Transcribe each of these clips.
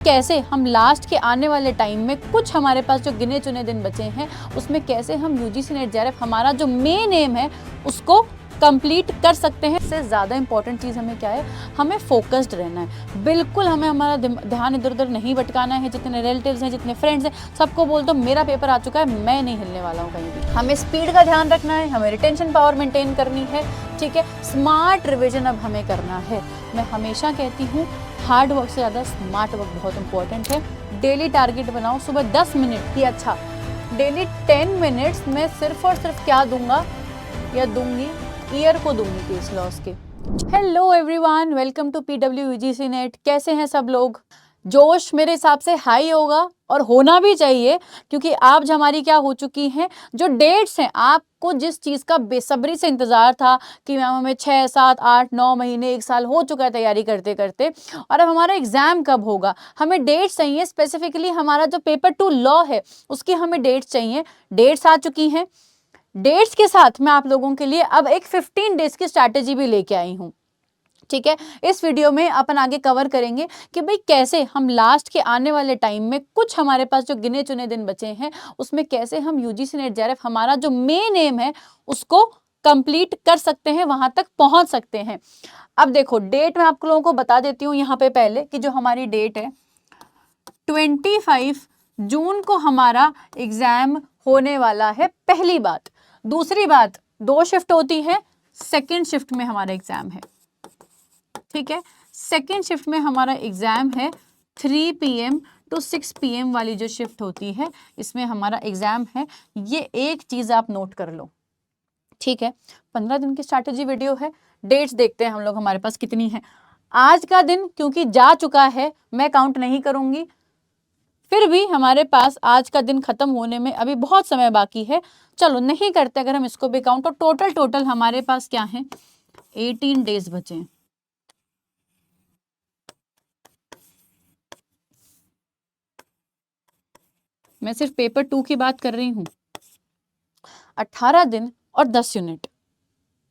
कैसे हम लास्ट के आने वाले टाइम में कुछ हमारे पास जो गिने चुने दिन बचे हैं उसमें कैसे हम यूजीसी नेट जेआरएफ हमारा जो मेन एम है उसको कंप्लीट कर सकते हैं। इससे ज़्यादा इंपॉर्टेंट चीज़ हमें क्या है, हमें फोकस्ड रहना है। बिल्कुल हमें हमारा ध्यान इधर उधर नहीं भटकाना है। जितने रिलेटिव्स हैं, जितने फ्रेंड्स हैं, सबको बोल दो मेरा पेपर आ चुका है, मैं नहीं हिलने वाला हूँ कहीं भी। हमें स्पीड का ध्यान रखना है, हमें रिटेंशन पावर मेंटेन करनी है, ठीक है। स्मार्ट रिविजन अब हमें करना है। मैं हमेशा कहती हूँ हार्ड वर्क से ज़्यादा स्मार्ट वर्क बहुत इंपॉर्टेंट है। डेली टारगेट बनाओ, सुबह 10 मिनट की, अच्छा डेली 10 मिनट्स में सिर्फ और सिर्फ क्या दूंगा या दूंगी, ईयर को दूंगी केस लॉस के। Hello everyone, welcome to PW UGC NET. कैसे हैं सब लोग? जोश मेरे हिसाब से हाई होगा और होना भी चाहिए, क्योंकि आज हमारी क्या हो चुकी हैं, जो डेट्स हैं, आपको जिस चीज़ का बेसब्री से इंतज़ार था कि मैम हमें 6, 7, 8, 9 महीने, 1 साल हो चुका है तैयारी करते करते, और अब हमारा एग्ज़ाम कब होगा, हमें डेट्स चाहिए। स्पेसिफिकली हमारा जो पेपर 2 लॉ है उसकी हमें डेट्स चाहिए। डेट्स आ चुकी हैं। डेट्स के साथ मैं आप लोगों के लिए अब एक 15 डेज की स्ट्रैटेजी भी लेके आई हूँ, ठीक है। इस वीडियो में अपन आगे कवर करेंगे कि भाई कैसे हम लास्ट के आने वाले टाइम में कुछ हमारे पास जो गिने चुने दिन बचे हैं उसमें कैसे हम यूजीसी नेट जेआरएफ हमारा जो मेन एम है उसको कंप्लीट कर सकते हैं, वहां तक पहुंच सकते हैं। अब देखो डेट मैं आप लोगों को बता देती हूँ यहाँ पे पहले कि जो हमारी डेट है 25 जून को हमारा एग्जाम होने वाला है। पहली बात। दूसरी बात, 2 शिफ्ट होती है, सेकेंड शिफ्ट में हमारा एग्जाम है, ठीक है। सेकेंड शिफ्ट में हमारा एग्जाम है 3 PM टू 6 PM वाली जो शिफ्ट होती है, इसमें हमारा एग्जाम है। ये एक चीज आप नोट कर लो, ठीक है। 15 दिन की स्ट्रैटेजी वीडियो है। डेट्स देखते हैं हम लोग हमारे पास कितनी है। आज का दिन क्योंकि जा चुका है, मैं काउंट नहीं करूंगी, फिर भी हमारे पास आज का दिन खत्म होने में अभी बहुत समय बाकी है। चलो नहीं करते अगर हम इसको भी काउंट, तो टोटल हमारे पास क्या है, 18 डेज बचे हैं। मैं सिर्फ पेपर 2 की बात कर रही हूँ। 18 दिन और 10 यूनिट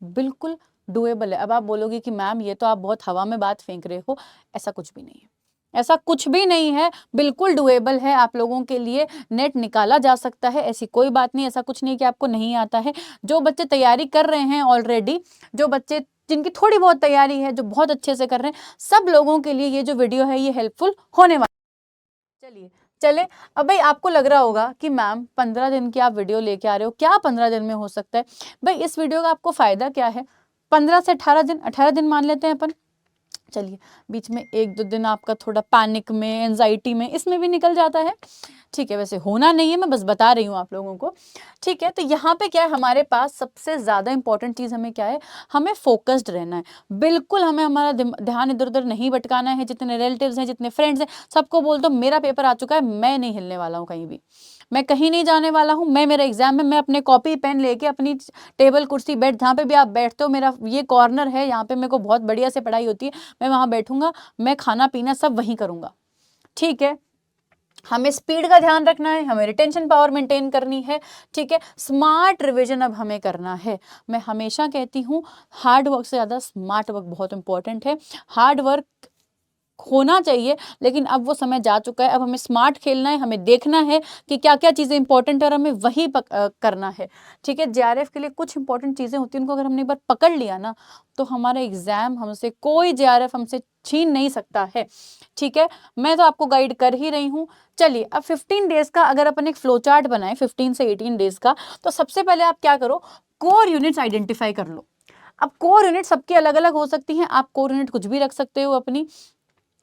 बिल्कुल डुएबल है। अब आप बोलोगे कि मैम ये तो आप बहुत हवा में बात फेंक रहे हो। ऐसा कुछ भी नहीं है, ऐसा कुछ भी नहीं है, बिल्कुल डुएबल है। आप लोगों के लिए नेट निकाला जा सकता है, ऐसी कोई बात नहीं। ऐसा कुछ नहीं कि आपको नहीं आता है। जो बच्चे तैयारी कर रहे हैं ऑलरेडी, जो बच्चे जिनकी थोड़ी बहुत तैयारी है, जो बहुत अच्छे से कर रहे हैं, सब लोगों के लिए ये जो वीडियो है ये हेल्पफुल होने वाला। चलिए चले। अब भाई आपको लग रहा होगा कि मैम 15 दिन की आप वीडियो लेके आ रहे हो, क्या 15 दिन में हो सकता है? भाई इस वीडियो का आपको फायदा क्या है? 15 से 18 दिन, 18 दिन मान लेते हैं अपन। चलिए बीच में 1-2 दिन आपका थोड़ा पैनिक में, एंजाइटी में, इसमें भी निकल जाता है, ठीक है। वैसे होना नहीं है, मैं बस बता रही हूँ आप लोगों को, ठीक है। तो यहाँ पे क्या है, हमारे पास सबसे ज़्यादा इंपॉर्टेंट चीज़ हमें क्या है, हमें फोकस्ड रहना है। बिल्कुल हमें हमारा ध्यान इधर उधर नहीं भटकाना है। जितने रिलेटिव्स हैं, जितने फ्रेंड्स हैं, सबको बोल दो मेरा पेपर आ चुका है, मैं नहीं हिलने वाला हूँ कहीं भी, मैं कहीं नहीं जाने वाला हूँ। मैं, मेरा एग्जाम है, मैं अपने कॉपी पेन लेके अपनी टेबल कुर्सी बेड जहाँ पे भी आप बैठते हो, मेरा ये कॉर्नर है, यहाँ पे मेरे को बहुत बढ़िया से पढ़ाई होती है, मैं वहाँ बैठूंगा, मैं खाना पीना सब वहीं करूँगा, ठीक है। हमें स्पीड का ध्यान रखना है, हमें रिटेंशन पावर मेंटेन करनी है, ठीक है। स्मार्ट रिवीजन अब हमें करना है। मैं हमेशा कहती हूँ हार्ड वर्क से ज़्यादा स्मार्ट वर्क बहुत इंपॉर्टेंट है। हार्ड वर्क होना चाहिए, लेकिन अब वो समय जा चुका है। अब हमें स्मार्ट खेलना है, हमें देखना है कि क्या क्या चीज़ें इंपॉर्टेंट है और हमें वही करना है, ठीक है। जेआरएफ के लिए कुछ इंपॉर्टेंट चीज़ें होती हैं, उनको अगर हमने एक बार पकड़ लिया ना, तो हमारा एग्जाम हमसे कोई जेआरएफ हमसे छीन नहीं सकता है, ठीक है। मैं तो आपको गाइड कर ही रही हूँ। चलिए अब 15 डेज का अगर अपन एक फ्लो चार्ट बनाए 15 से 18 डेज का, तो सबसे पहले आप क्या करो, कोर यूनिट्स आइडेंटिफाई कर लो। अब कोर यूनिट सबकी अलग अलग हो सकती हैं, आप कोर यूनिट कुछ भी रख सकते हो अपनी।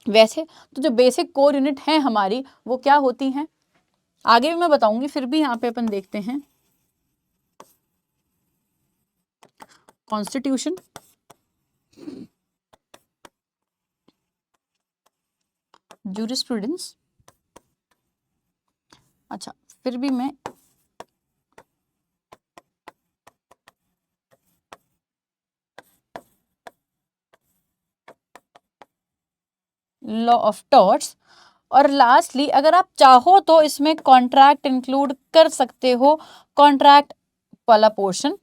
वैसे तो जो बेसिक कोर यूनिट है हमारी, वो क्या होती हैं आगे भी मैं बताऊंगी, फिर भी यहाँ पे अपन देखते हैं। कॉन्स्टिट्यूशन, जूरिस्प्रूडेंस, अच्छा फिर भी मैं लॉ ऑफ टॉर्ट्स, और लास्टली अगर आप चाहो तो इसमें कॉन्ट्रैक्ट इंक्लूड कर सकते हो, कॉन्ट्रैक्ट वाला पोर्शन,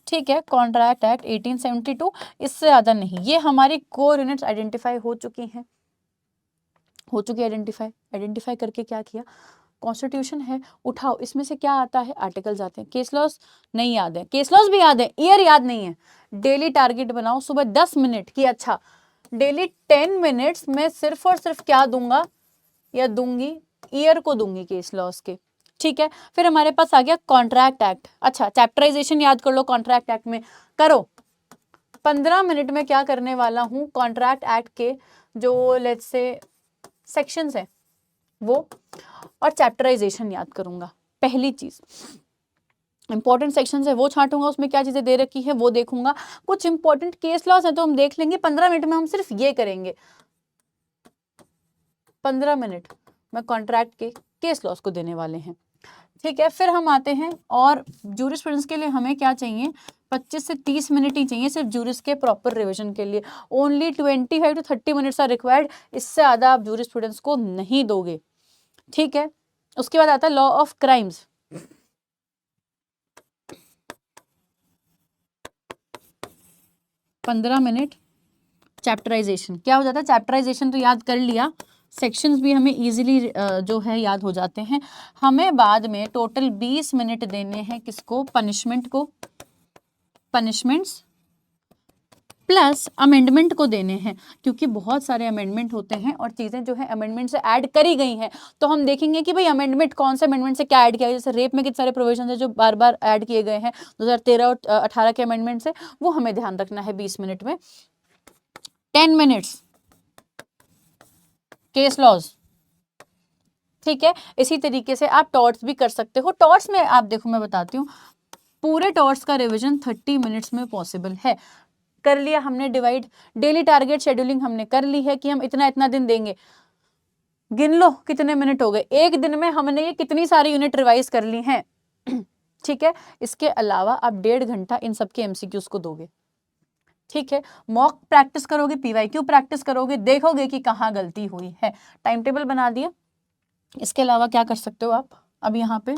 ठीक है। कॉन्ट्रैक्ट एक्ट 1872, इससे ज़्यादा नहीं। ये हमारी कोर यूनिट्स आइडेंटिफाई हो चुकी हैं। हो चुकी आइडेंटिफाई। आइडेंटिफाई करके क्या किया, कॉन्स्टिट्यूशन है उठाओ, इसमें से क्या आता है, आर्टिकल्स आते हैं। केस लॉस नहीं याद है, केस लॉस भी याद है, ईयर याद नहीं है। डेली टारगेट बनाओ सुबह 10 मिनट की, अच्छा डेली 10 मिनट्स में सिर्फ और सिर्फ क्या दूंगा या दूंगी, ईयर को दूंगी केस लॉस के, ठीक है। फिर हमारे पास आ गया कॉन्ट्रैक्ट एक्ट, अच्छा चैप्टराइजेशन याद कर लो कॉन्ट्रैक्ट एक्ट में, करो 15 मिनट में क्या करने वाला हूं, कॉन्ट्रैक्ट एक्ट के जो लेट्स से सेक्शंस है वो और चैप्टराइजेशन याद करूंगा। पहली चीज इंपॉर्टेंट सेक्शन है वो छांटूंगा, उसमें क्या चीजें दे रखी है वो देखूंगा, कुछ इंपॉर्टेंट केस लॉस है तो हम देख लेंगे। 15 मिनट में हम सिर्फ ये करेंगे, 15 मिनट में कॉन्ट्रैक्ट के केस लॉस को देने वाले हैं, ठीक है। फिर हम आते हैं और जूरिस्प्रूडेंस के लिए हमें क्या चाहिए, 25 से 30 मिनट ही चाहिए सिर्फ जूरिस के प्रॉपर रिवीजन के लिए। Only 25 to 30 minutes are required, इससे ज़्यादा आप जूरिस्प्रूडेंस को नहीं दोगे, ठीक है। उसके बाद आता है law of crimes, 15 minute. Chapterisation क्या हो जाता है, चैप्टराइजेशन तो याद कर लिया, सेक्शंस भी हमें इजीली जो है याद हो जाते हैं। हमें बाद में टोटल 20 मिनट देने हैं किसको, पनिशमेंट को, पनिशमेंट्स प्लस अमेंडमेंट को देने हैं, क्योंकि बहुत सारे अमेंडमेंट होते हैं और चीज़ें जो है अमेंडमेंट से ऐड करी गई हैं, तो हम देखेंगे कि भाई अमेंडमेंट कौन से अमेंडमेंट से क्या ऐड किया गया। जैसे रेप में कितने सारे प्रोविजन है जो बार बार ऐड किए गए हैं 2013 और 18 के अमेंडमेंट से, वो हमें ध्यान रखना है 20 मिनट में। 10 मिनट्स केस लॉज, ठीक है। इसी तरीके से आप टॉर्ट्स भी कर सकते हो। टॉर्ट्स में आप देखो मैं बताती हूँ, पूरे टॉर्ट्स का रिवीजन 30 मिनट्स में पॉसिबल है। कर लिया हमने डिवाइड, डेली टारगेट शेड्यूलिंग हमने कर ली है कि हम इतना इतना दिन देंगे, गिन लो कितने मिनट हो गए, एक दिन में हमने ये कितनी सारी यूनिट रिवाइज कर ली हैं, ठीक है। इसके अलावा आप 1.5 घंटा इन सबके एमसीक्यूज को दोगे, ठीक है। मॉक प्रैक्टिस करोगे, पीवाईक्यू प्रैक्टिस करोगे, देखोगे कि कहाँ गलती हुई है। टाइम टेबल बना दिया। इसके अलावा क्या कर सकते हो आप, अब यहाँ पे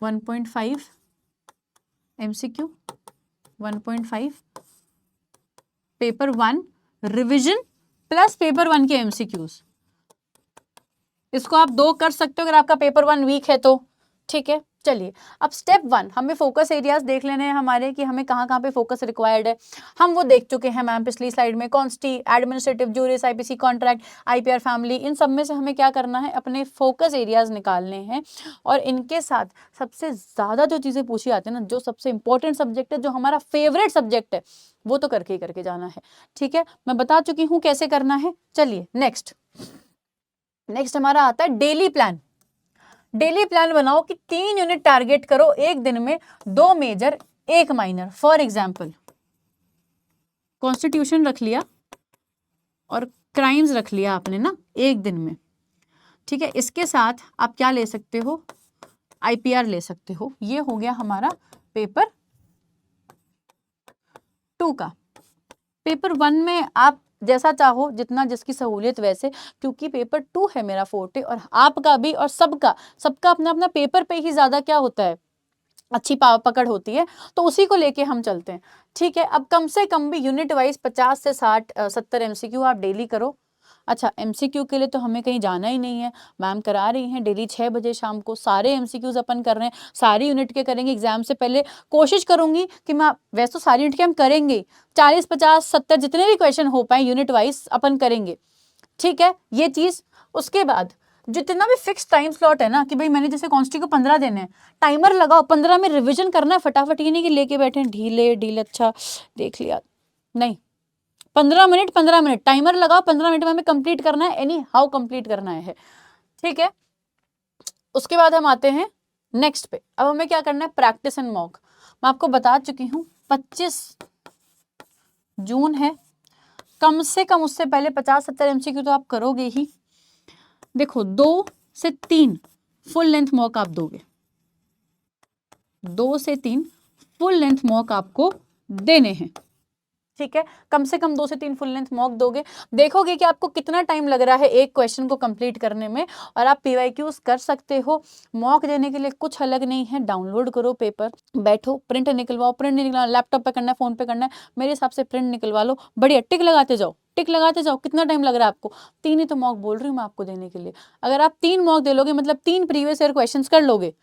1.5 MCQ, 1.5 paper 1 revision plus paper 1 के एमसीक्यूज, इसको आप 2 कर सकते हो अगर आपका पेपर 1 वीक है तो, ठीक है। चलिए अब स्टेप 1 हमें फोकस एरियाज देख लेने हैं हमारे कि हमें कहाँ कहाँ पे फोकस रिक्वायर्ड है। हम वो देख चुके हैं मैम पिछली स्लाइड में, consti, administrative, juris, IPC, contract, IPR, family, इन सब में से हमें क्या करना है, अपने फोकस एरियाज निकालने हैं और इनके साथ सबसे ज़्यादा जो चीज़ें पूछी जाती है ना, जो सबसे इंपॉर्टेंट सब्जेक्ट है, जो हमारा फेवरेट सब्जेक्ट है, वो तो करके ही करके जाना है, ठीक है। मैं बता चुकी हूँ कैसे करना है। चलिए नेक्स्ट हमारा आता है डेली प्लान। डेली प्लान बनाओ कि 3 यूनिट टारगेट करो एक दिन में, 2 major 1 minor. For example constitution रख लिया और क्राइम्स रख लिया आपने ना एक दिन में, ठीक है। इसके साथ आप क्या ले सकते हो, आईपीआर ले सकते हो। ये हो गया हमारा पेपर 2 का। पेपर 1 में आप जैसा चाहो, जितना जिसकी सहूलियत वैसे, क्योंकि पेपर 2 है मेरा फोर्टे और आपका भी और सबका अपना अपना पेपर पे ही ज्यादा क्या होता है, अच्छी पकड़ होती है, तो उसी को लेके हम चलते हैं, ठीक है। अब कम से कम भी यूनिट वाइज 50 से 60-70 एमसीक्यू आप डेली करो। अच्छा एमसीक्यू के लिए तो हमें कहीं जाना ही नहीं है, मैम करा रही हैं डेली 6 बजे शाम को, सारे एमसीक्यूज अपन कर रहे हैं, सारी यूनिट के करेंगे। एग्जाम से पहले कोशिश करूंगी कि मैं, वैसे तो सारी यूनिट के हम करेंगे, 40, 50, 70 जितने भी क्वेश्चन हो पाए यूनिट वाइज अपन करेंगे, ठीक है। ये चीज, उसके बाद जितना भी फिक्स टाइम स्लॉट है ना, कि भाई मैंने जैसे कॉन्स्टी को 15 देने हैं, टाइमर लगाओ, 15 में रिविजन करना है फटाफट, ये नहीं कि लेके बैठे ढीले अच्छा देख लिया, नहीं, 15 मिनट टाइमर लगाओ, 15 मिनट में हमें कंप्लीट करना है, एनी हाउ कंप्लीट करना है, ठीक है। उसके बाद हम आते हैं नेक्स्ट पे। अब हमें क्या करना है, प्रैक्टिस एंड मॉक। मैं आपको बता चुकी हूँ 25 जून है, कम से कम उससे पहले 50-70 एमसीक्यू तो आप करोगे ही। देखो 2 से 3 फुल लेंथ मॉक आप दोगे, 2 से 3 फुल लेंथ मॉक आपको देने हैं, ठीक है, कम से कम 2 से 3 फुल लेंथ मॉक दोगे, देखोगे कि आपको कितना टाइम लग रहा है एक क्वेश्चन को कंप्लीट करने में, और आप पीवाईक्यूज कर सकते हो। मॉक देने के लिए कुछ अलग नहीं है, डाउनलोड करो पेपर, बैठो, प्रिंट निकलवाओ, प्रिंट निकलवाओ, लैपटॉप पे करना है, फोन पे करना है, मेरे हिसाब से प्रिंट निकलवा लो, बढ़िया, टिक लगाते जाओ, टिक लगाते जाओ। कितना टाइम लग रहा है आपको? 3 ही तो मॉक बोल रही हूँ मैं आपको देने के लिए। अगर आप 3 मॉक दे लोगे, मतलब 3 प्रीवियस ईयर क्वेश्चन कर लोगे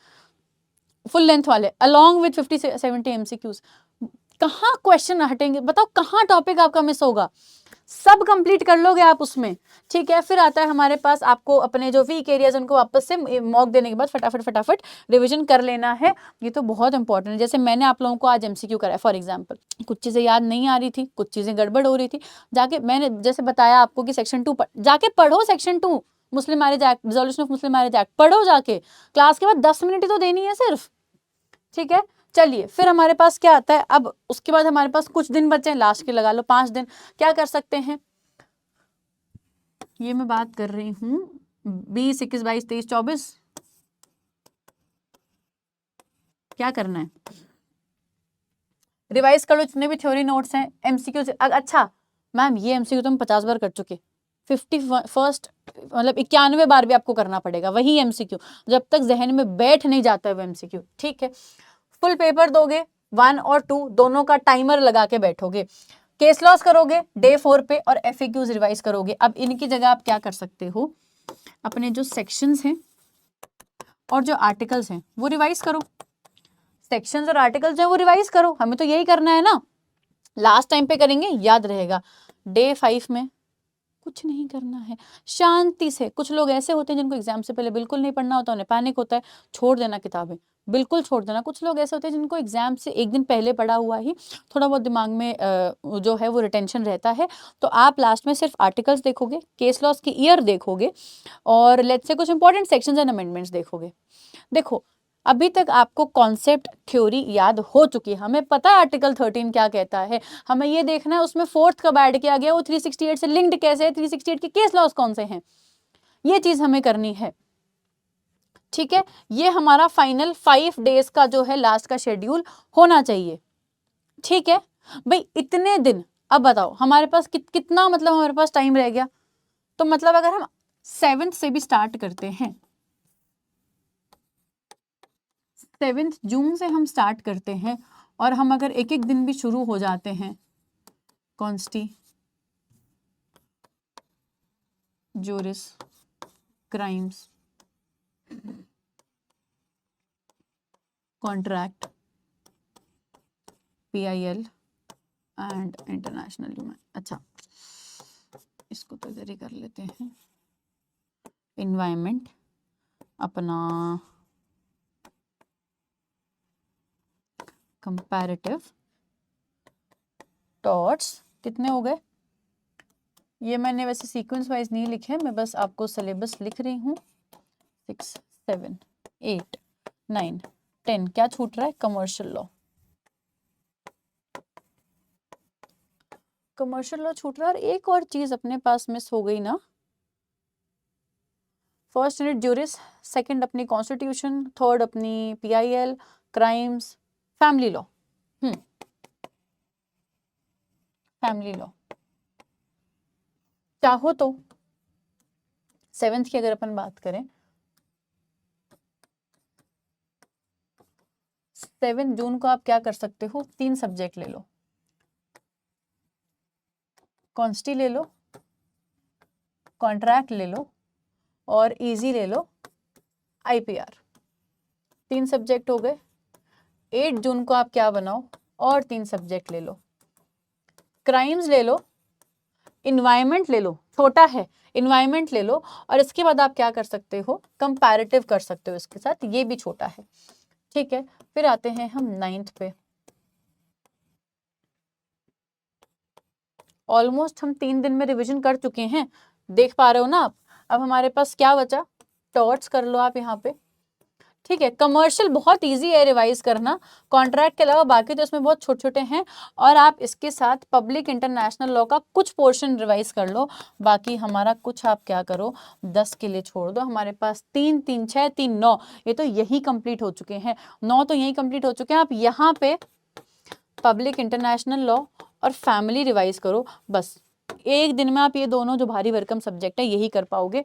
फुल लेंथ वाले, अलॉन्ग विथ 50-70 एमसीक्यूज, कहाँ क्वेश्चन हटेंगे बताओ? कहाँ टॉपिक आपका मिस होगा? सब कंप्लीट कर लोगे आप उसमें। ठीक है, फिर आता है हमारे पास, आपको अपने जो वीक एरियाज उनको वापस से मॉक देने के बाद फटाफट रिवीजन कर लेना है। ये तो बहुत इंपॉर्टेंट है। जैसे मैंने आप लोगों को आज एमसीक्यू कराया, फॉर एग्जांपल कुछ चीजें याद नहीं आ रही थी, कुछ चीजें गड़बड़ हो रही थी, जाके मैंने जैसे बताया आपको कि सेक्शन 2 जाके पढ़ो, section 2 Muslim marriage act, resolution of Muslim marriage act पढ़ो जाके, क्लास के बाद 10 मिनट ही तो देनी है सिर्फ। ठीक है, चलिए फिर हमारे पास क्या आता है अब, उसके बाद हमारे पास कुछ दिन बचे हैं, लास्ट के लगा लो 5 दिन। क्या कर सकते हैं, ये मैं बात कर रही हूं 20, 21, 22, 23, 24, क्या करना है? रिवाइज कर लो जितने भी थ्योरी नोट्स हैं, एमसीक्यू। अच्छा मैम ये एमसीक्यू तो हम 50 बार कर चुके, 51st मतलब 91 बार भी आपको करना पड़ेगा वही एमसीक्यू, जब तक जहन में बैठ नहीं जाता है वो एमसीक्यू। ठीक है, फुल पेपर दोगे 1 और 2 दोनों का टाइमर लगा के बैठोगे, केस लॉस करोगे डे 4 पे, और एफएक्यूज रिवाइज करोगे। अब इनकी जगह आप क्या कर सकते हो, अपने जो सेक्शंस हैं और जो आर्टिकल्स हैं वो रिवाइज करो, सेक्शंस और आर्टिकल्स हैं वो रिवाइज करो, हमें तो यही करना है ना, लास्ट टाइम पे करेंगे याद रहेगा। डे 5 में कुछ नहीं करना है, शांति से। कुछ लोग ऐसे होते हैं जिनको एग्जाम से पहले बिल्कुल नहीं पढ़ना होता, उन्हें पैनिक होता है, छोड़ देना किताबें, बिल्कुल छोड़ देना। कुछ लोग ऐसे होते हैं जिनको एग्जाम से एक दिन पहले पढ़ा हुआ ही थोड़ा बहुत दिमाग में जो है वो रिटेंशन रहता है, तो आप लास्ट में सिर्फ आर्टिकल्स देखोगे, केस लॉस की ईयर देखोगे, और लेट्स से कुछ इंपॉर्टेंट सेक्शंस एंड अमेंडमेंट्स देखोगे। देखो अभी तक आपको कॉन्सेप्ट थ्योरी याद हो चुकी है, हमें पता है आर्टिकल 13 क्या कहता है, हमें ये देखना है उसमें 4th कब ऐड किया गया, वो 368 से लिंक्ड कैसे है, 368 के केस लॉस कौन से हैं, ये चीज हमें करनी है। ठीक है, ये हमारा फाइनल 5 डेज का जो है लास्ट का शेड्यूल होना चाहिए। ठीक है भाई, इतने दिन। अब बताओ हमारे पास कितना मतलब हमारे पास टाइम रह गया, तो मतलब अगर हम 7th से भी स्टार्ट करते हैं, 7 जून से हम स्टार्ट करते हैं, और हम अगर एक एक दिन भी शुरू हो जाते हैं, consti juris crimes contract PIL and international human. अच्छा इसको तो इधर ही कर लेते हैं, इन्वायरमेंट अपना कंपैरेटिव टॉट्स, कितने हो गए? ये मैंने वैसे सीक्वेंस वाइज नहीं लिखे, मैं बस आपको सिलेबस लिख रही हूँ। 6, 7, 8, 9, 10, क्या छूट रहा है? कमर्शियल लॉ, कमर्शियल लॉ छूट रहा है, और एक और चीज अपने पास मिस हो गई ना, फर्स्ट यूनिट ज्यूरिस, सेकंड अपनी कॉन्स्टिट्यूशन, थर्ड अपनी PIL crimes, family law. Family law चाहो तो 7th की अगर अपन बात करें, 7 जून को आप क्या कर सकते हो, 3 सब्जेक्ट ले लो, कॉन्स्टी ले लो, कॉन्ट्रैक्ट ले लो, और इजी ले लो IPR। 3 सब्जेक्ट हो गए। 8 जून को आप क्या बनाओ, और 3 सब्जेक्ट ले लो, क्राइम्स ले लो, इन्वायरमेंट ले लो, छोटा है, इन्वायरमेंट ले लो, और इसके बाद आप क्या कर सकते हो, कंपैरेटिव कर सकते हो इसके साथ, ये भी छोटा है। ठीक है, फिर आते हैं हम 9th पे। ऑलमोस्ट हम 3 दिन में रिवीजन कर चुके हैं, देख पा रहे हो ना आप। अब हमारे पास क्या बचा, टॉट्स कर लो आप यहाँ पे। ठीक है, कमर्शियल बहुत इजी है रिवाइज करना, कॉन्ट्रैक्ट के अलावा बाकी तो इसमें बहुत छोटे छोटे हैं, और आप इसके साथ पब्लिक इंटरनेशनल लॉ का कुछ पोर्शन रिवाइज कर लो। बाकी हमारा कुछ आप क्या करो, 10 के लिए छोड़ दो। हमारे पास 3, 3, 6, 3, 9, ये तो यही कंप्लीट हो चुके हैं, 9 तो यही कंप्लीट हो चुके हैं। आप यहाँ पे पब्लिक इंटरनेशनल लॉ और फैमिली रिवाइज करो। बस एक दिन में आप ये दोनों जो भारी भरकम सब्जेक्ट है यही कर पाओगे।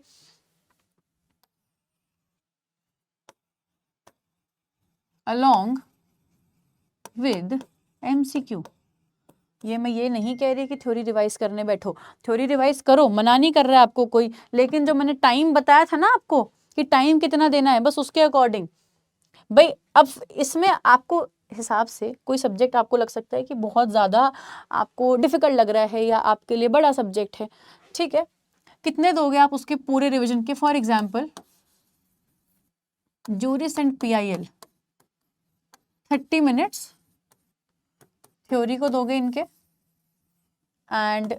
Along with MCQ। ये मैं ये नहीं कह रही कि थ्योरी रिवाइज करने बैठो, थ्योरी रिवाइज करो, मना नहीं कर रहा है आपको कोई, लेकिन जो मैंने टाइम बताया था ना आपको कि टाइम कितना देना है, बस उसके अकॉर्डिंग। भाई अब इसमें आपको हिसाब से कोई सब्जेक्ट आपको लग सकता है कि बहुत ज़्यादा आपको डिफिकल्ट लग रहा है या आपके लिए बड़ा सब्जेक्ट है, ठीक है, कितने दोगे आप उसके पूरे रिवीजन के? For example juris and PIL 30 minutes theory को दोगे इनके, एंड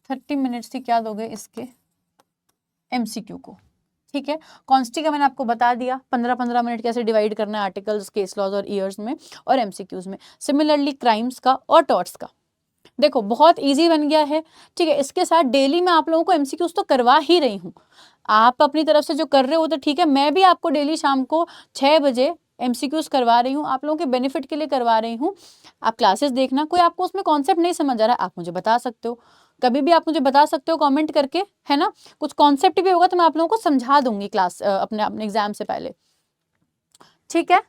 30 मिनट्स ही क्या दोगे इसके MCQ को, ठीक है। कॉन्स्टी का मैंने आपको बता दिया, 15-15 मिनट कैसे डिवाइड करना है आर्टिकल्स, केस लॉज और ईयर्स में और MCQs में। सिमिलरली क्राइम्स का और टॉर्ट्स का देखो बहुत इजी बन गया है, ठीक है। इसके साथ डेली मैं आप लोगों को MCQs तो करवा ही रही हूँ, आप अपनी तरफ से जो कर रहे हो तो ठीक है, मैं भी आपको डेली शाम को 6 बजे MCQs करवा रही हूँ, आप लोगों के बेनिफिट के लिए करवा रही हूँ। आप क्लासेस देखना, कोई आपको उसमें कॉन्सेप्ट नहीं समझ आ रहा है आप मुझे बता सकते हो, कभी भी आप मुझे बता सकते हो कमेंट करके, है ना। कुछ कॉन्सेप्ट भी होगा तो मैं आप लोगों को समझा दूंगी क्लास अपने अपने एग्जाम से पहले, ठीक है।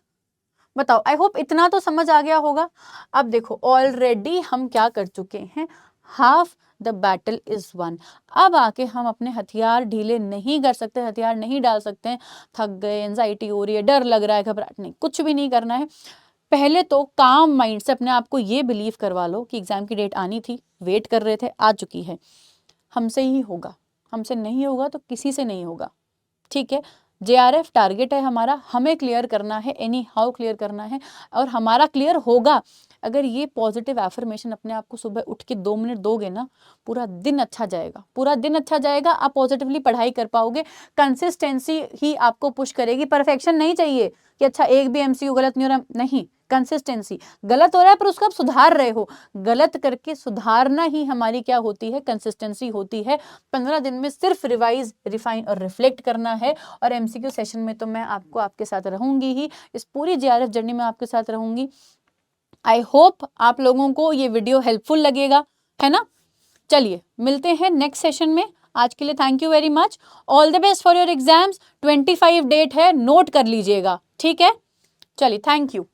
बताओ, आई होप इतना तो समझ आ गया होगा। अब देखो ऑलरेडी हम क्या कर चुके हैं, half the battle is one. अब आके हम अपने हथियार ढीले नहीं कर सकते, हथियार नहीं डाल सकते हैं, थक गए, एंजाइटी हो रही है, डर लग रहा है, घबराहट नहीं, कुछ भी नहीं करना है। पहले तो काम माइंड से अपने आप को ये बिलीव करवा लो कि एग्जाम की डेट आनी थी, वेट कर रहे थे, आ चुकी है, हमसे ही होगा, हमसे नहीं होगा तो किसी से नहीं होगा, ठीक है। JRF टारगेट है हमारा, हमें क्लियर करना है, एनी हाउ क्लियर करना है, और हमारा क्लियर होगा। अगर ये पॉजिटिव एफर्मेशन अपने आप को सुबह उठ के 2 मिनट दोगे ना, पूरा दिन अच्छा जाएगा, पूरा दिन अच्छा जाएगा, आप पॉजिटिवली पढ़ाई कर पाओगे। कंसिस्टेंसी ही आपको पुश करेगी, परफेक्शन नहीं चाहिए कि अच्छा एक भी MCQ गलत नहीं हो रहा, नहीं, कंसिस्टेंसी। गलत हो रहा है पर उसको आप सुधार रहे हो, गलत करके सुधारना ही हमारी क्या होती है, कंसिस्टेंसी होती है। 15 दिन में सिर्फ रिवाइज, रिफाइन और रिफ्लेक्ट करना है, और MCQ सेशन में तो मैं आपको आपके साथ रहूंगी ही, इस पूरी JRF जर्नी में आपके साथ रहूंगी। आई होप आप लोगों को ये वीडियो हेल्पफुल लगेगा, है ना। चलिए मिलते हैं नेक्स्ट सेशन में, आज के लिए thank you very much, all the best for your exams. 25 date है, नोट कर लीजिएगा, ठीक है। चलिए थैंक यू।